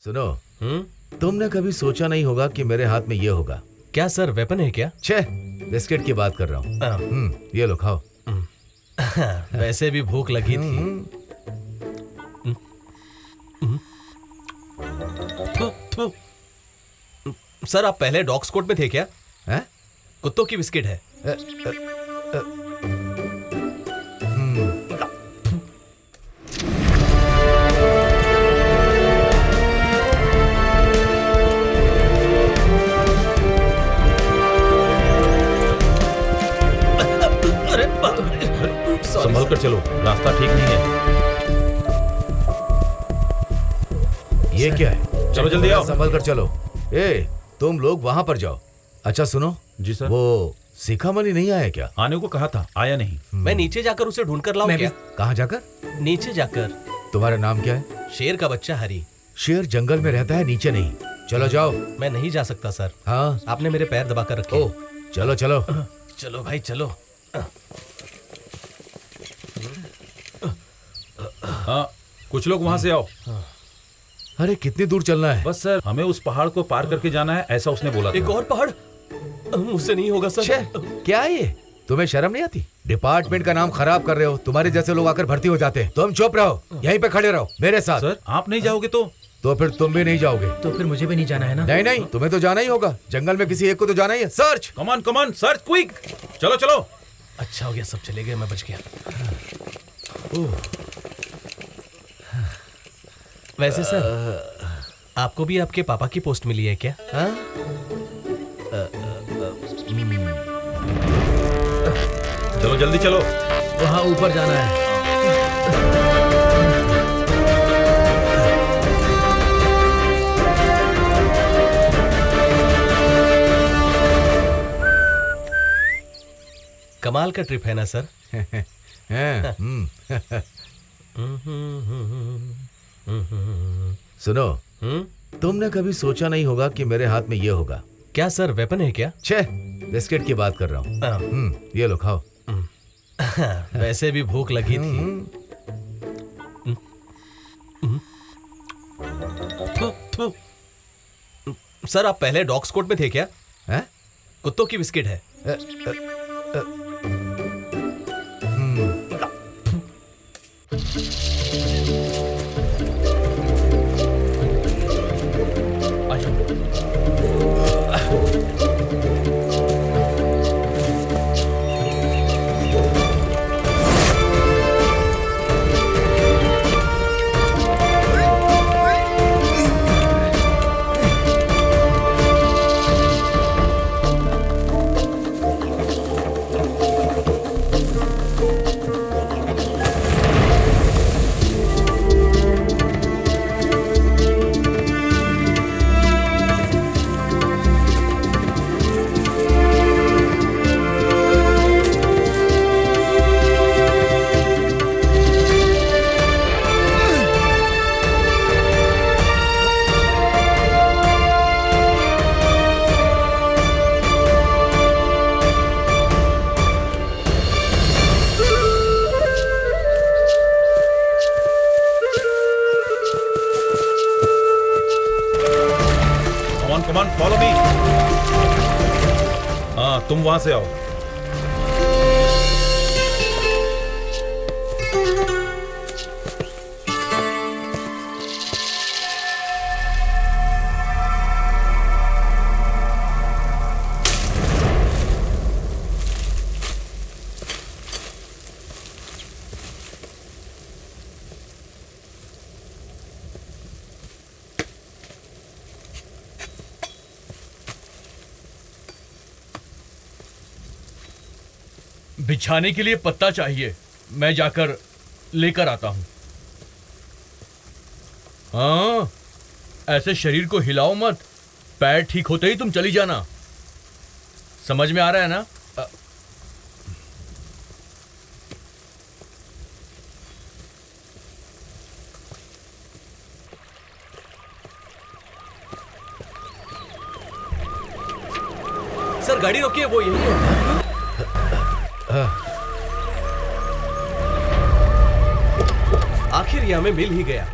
सुनो, तुमने कभी सोचा नहीं होगा कि मेरे हाथ में ये होगा। क्या सर, वेपन है क्या? छे, बिस्किट की बात कर रहा हूँ। ये लो खाओ। वैसे भी भूख लगी थी। सर, आप पहले डॉग्स कोर्ट में थे क्या? हैं? कुत्तों की बिस्किट है। संभल कर चलो, रास्ता ठीक नहीं है। ये क्या है? चलो जल्दी आओ। संभल कर चलो। ए, तुम लोग वहां पर जाओ। अच्छा सुनो। जी सर। वो शिखामणि नहीं आया क्या? आने को कहा था, आया नहीं। मैं नीचे जाकर उसे ढूंढ कर लाऊं क्या? कहाँ जाकर? नीचे जाकर। तुम्हारा नाम क्या है? शेर का बच्चा हरी। शेर जंगल में रहता है, नीचे नहीं। चलो जाओ। मैं नहीं जा सकता सर। हाँ, आपने मेरे पैर दबा कर रखे। ओ, चलो चलो। चलो भाई चलो। हाँ, कुछ लोग वहाँ से आओ। अरे कितनी दूर चलना है? बस सर, हमें उस पहाड़ को पार करके जाना है, ऐसा उसने बोला एक था। और पहाड़? मुझसे नहीं होगा सर। छे, क्या है ये? तुम्हें शर्म नहीं आती? डिपार्टमेंट का नाम खराब कर रहे हो। तुम्हारे जैसे लोग आकर भर्ती हो जाते हैं। तुम चुप रहो, यहीं पे खड़े रहो मेरे साथ। सर, आप नहीं जाओगे तो फिर तुम भी नहीं जाओगे। तो फिर मुझे भी नहीं जाना है ना? नहीं नहीं, तुम्हें तो जाना ही होगा। जंगल में किसी एक को तो जाना ही है। सर्च। कमान सर्च क्विक। चलो चलो। अच्छा हो गया, सब चले गए, मैं बच गया। वैसे सर, आपको भी आपके पापा की पोस्ट मिली है क्या? चलो जल्दी चलो। वहाँ ऊपर जाना है। कमाल का ट्रिप है ना सर? सुनो, तुमने कभी सोचा नहीं होगा कि मेरे हाथ में ये होगा। क्या सर, वेपन है क्या? छे, बिस्किट की बात कर रहा हूँ। ये लो खाओ। वैसे भी भूख लगी थी। सर, आप पहले डॉग्स कोर्ट में थे क्या? हैं? कुत्तों की बिस्किट है। कमान फॉलो मी। हाँ, तुम वहां से आओ। बिछाने के लिए पत्ता चाहिए, मैं जाकर लेकर आता हूं। हाँ, ऐसे शरीर को हिलाओ मत। पैर ठीक होते ही तुम चली जाना। समझ में आ रहा है ना? सर, गाड़ी रोकिए, वो यही है। आखिर ये हमें मिल ही गया।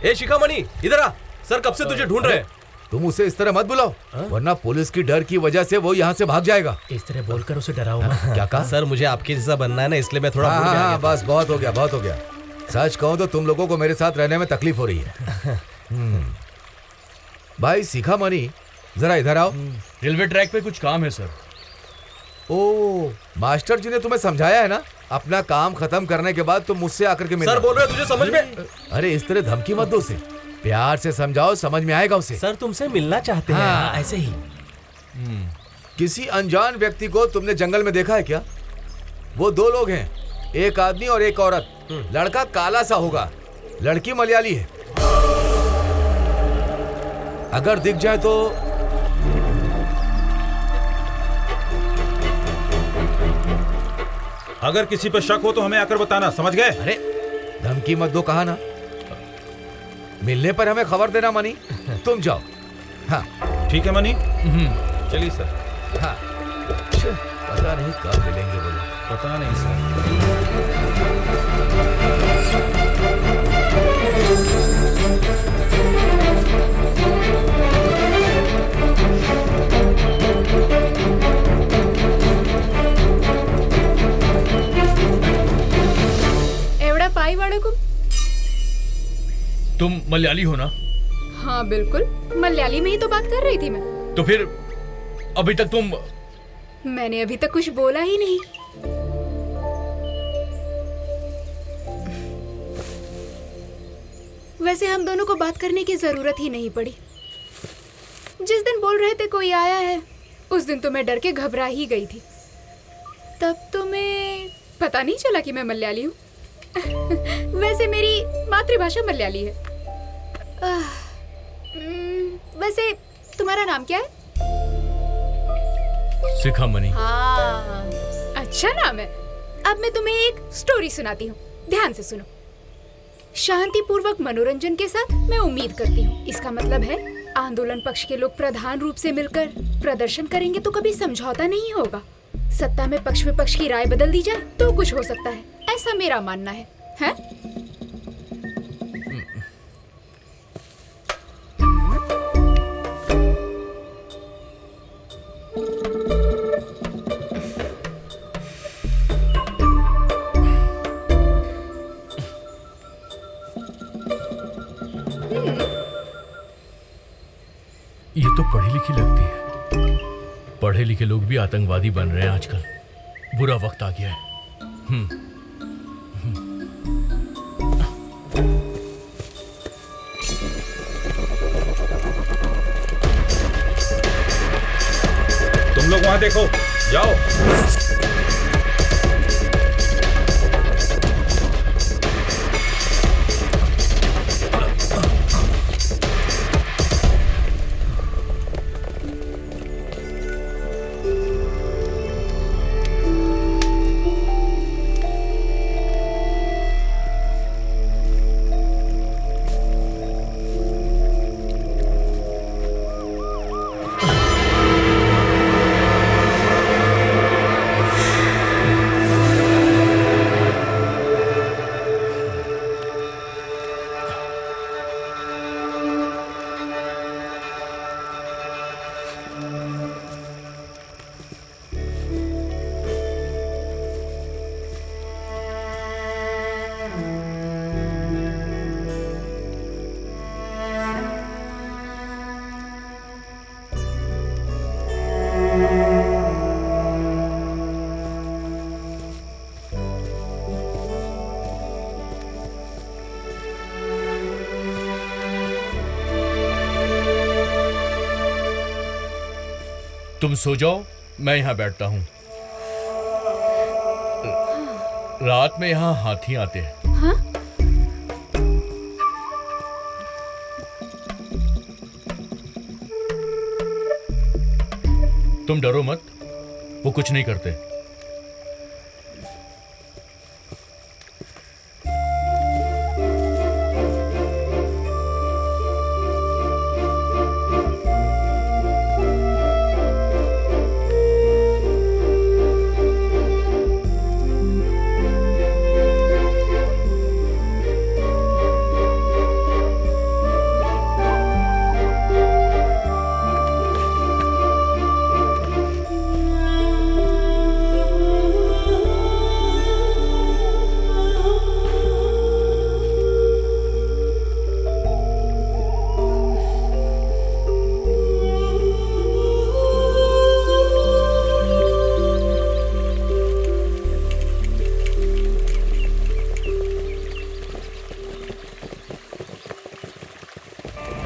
ए शिखामणि, इधर आ। सर कब से तुझे ढूंढ रहे हैं। तुम उसे इस तरह मत बुलाओ, वरना पुलिस की डर की वजह से वो यहाँ से भाग जाएगा। इस तरह बोलकर उसे डराओ मत। क्या कहा? सर मुझे आपके जैसा बनना है ना, इसलिए मैं थोड़ा हाँ मूड हाँ में आ हाँ, गया था। बस बहुत हो गया, बहुत हो गया। सच कहूँ तो तुम लोगों को मेरे साथ रहने में तकलीफ हो रही है। भाई शिखा मणि, जरा इधर आओ। रेलवे ट्रैक पे कुछ काम है सर। ओ, मास्टर जी ने तुम्हें समझाया है ना, अपना काम खत्म करने के बाद तुम मुझसे आकर के मिलना। सर बोल रहे हो तुझे समझ में। अरे इस तरह धमकी मत दो उसे, प्यार से समझाओ, समझ में आएगा उसे। सर तुमसे मिलना चाहते हैं। हाँ। ऐसे ही। किसी अनजान व्यक्ति को तुमने जंगल में देखा है क्या? वो दो लोग हैं, एक आदमी और एक औरत। लड़का काला सा होगा, लड़की मलयाली है। अगर दिख जाए तो अगर किसी पर शक हो तो हमें आकर बताना, समझ गए? अरे धमकी मत दो, कहा ना। मिलने पर हमें खबर देना मनी। तुम जाओ। हाँ ठीक है मनी। चलिए सर। हाँ, पता नहीं कब मिलेंगे वो लोग। पता नहीं सर। एवढा पाई वाड़को। तुम मलयाली हो ना? हाँ बिल्कुल, मलयाली में ही तो बात कर रही थी मैं। तो फिर अभी तक तुम। मैंने अभी तक कुछ बोला ही नहीं। वैसे हम दोनों को बात करने की जरूरत ही नहीं पड़ी। जिस दिन बोल रहे थे कोई आया है, उस दिन तो मैं डर के घबरा ही गई थी। तब तुम्हें पता नहीं चला कि मैं मलयाली हूँ। वैसे मेरी मातृभाषा मलयाली है। वैसे तुम्हारा नाम क्या है? शिखा मणि। हाँ, अच्छा नाम है। अब मैं तुम्हें एक स्टोरी सुनाती हूँ, ध्यान से सुनो। शांतिपूर्वक मनोरंजन के साथ मैं उम्मीद करती हूँ। इसका मतलब है आंदोलन पक्ष के लोग प्रधान रूप से मिलकर प्रदर्शन करेंगे तो कभी समझौता नहीं होगा। सत्ता में पक्ष विपक्ष की राय बदल दी जाए तो कुछ हो सकता है, ऐसा मेरा मानना है, हैं? ये तो पढ़ी लिखी लगती है। पढ़े लिखे लोग भी आतंकवादी बन रहे हैं आजकल। बुरा वक्त आ गया है। तुम लोग वहां देखो, जाओ। तुम सो जाओ, मैं यहाँ बैठता हूँ। रात में यहाँ हाथी आते हैं। हाँ? तुम डरो मत, वो कुछ नहीं करते।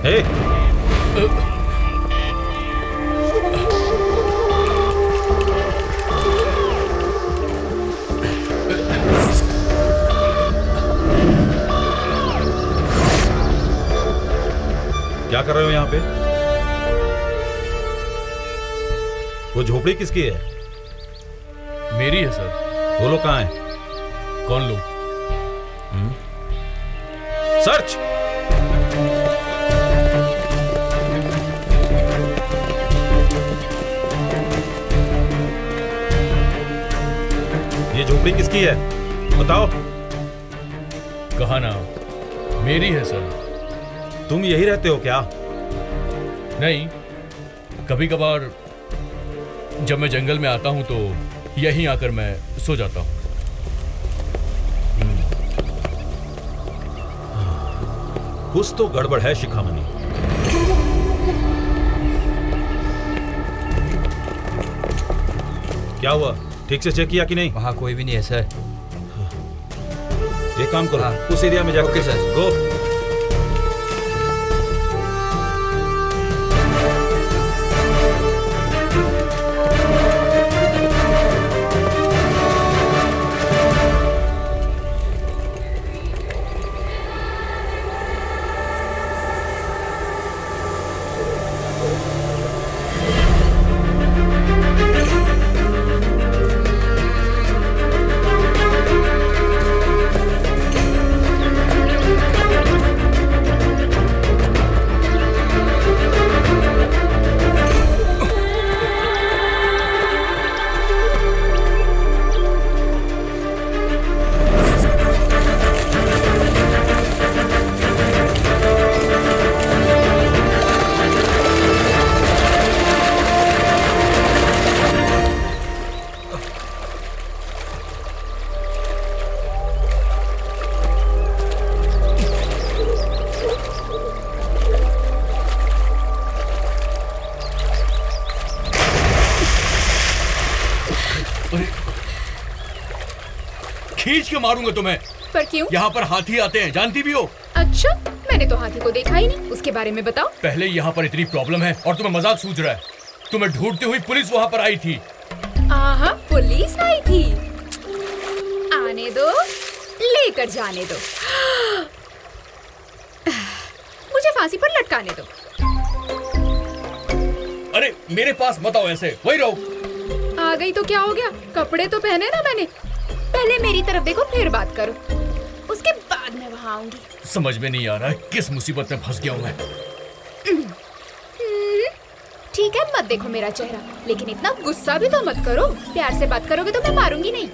हे, क्या कर रहे हो यहाँ पे? वो झोपड़ी किसकी है? मेरी है सर। वो लोग कहाँ हैं? कौन लोग? सर्च। ये झोपड़ी किसकी है? बताओ। कहा ना, मेरी है सर। तुम यही रहते हो क्या? नहीं, कभी कभार जब मैं जंगल में आता हूं तो यहीं आकर मैं सो जाता हूं। कुछ तो गड़बड़ है शिखामणि। क्या हुआ? ठीक से चेक किया कि नहीं? वहाँ कोई भी नहीं है सर। एक काम करो, हाँ। उस एरिया में जाकर ओके, सर। गो। खींच के मारूंगा तुम्हें। पर क्यों? यहाँ पर हाथी आते हैं, जानती भी हो? अच्छा, मैंने तो हाथी को देखा ही नहीं। उसके बारे में बताओ। पहले यहाँ पर इतनी प्रॉब्लम है और तुम्हें मजाक सूझ रहा है। तुम्हें ढूंढती हुई पुलिस वहाँ पर आई थी। आहा, पुलिस आई थी। आने दो, लेकर जाने दो। मुझे फांसी पर लटकाने दो। अरे मेरे पास मत आओ ऐसे, वही रहो। आ गई तो क्या हो गया? कपड़े तो पहने ना मैंने। पहले मेरी तरफ देखो, फिर बात करो। उसके बाद मैं वहां आऊंगी। समझ में नहीं आ रहा है किस मुसीबत में फंस गया हूँ मैं। ठीक है, मत देखो मेरा चेहरा, लेकिन इतना गुस्सा भी तो मत करो। प्यार से बात करोगे तो मैं मारूंगी नहीं।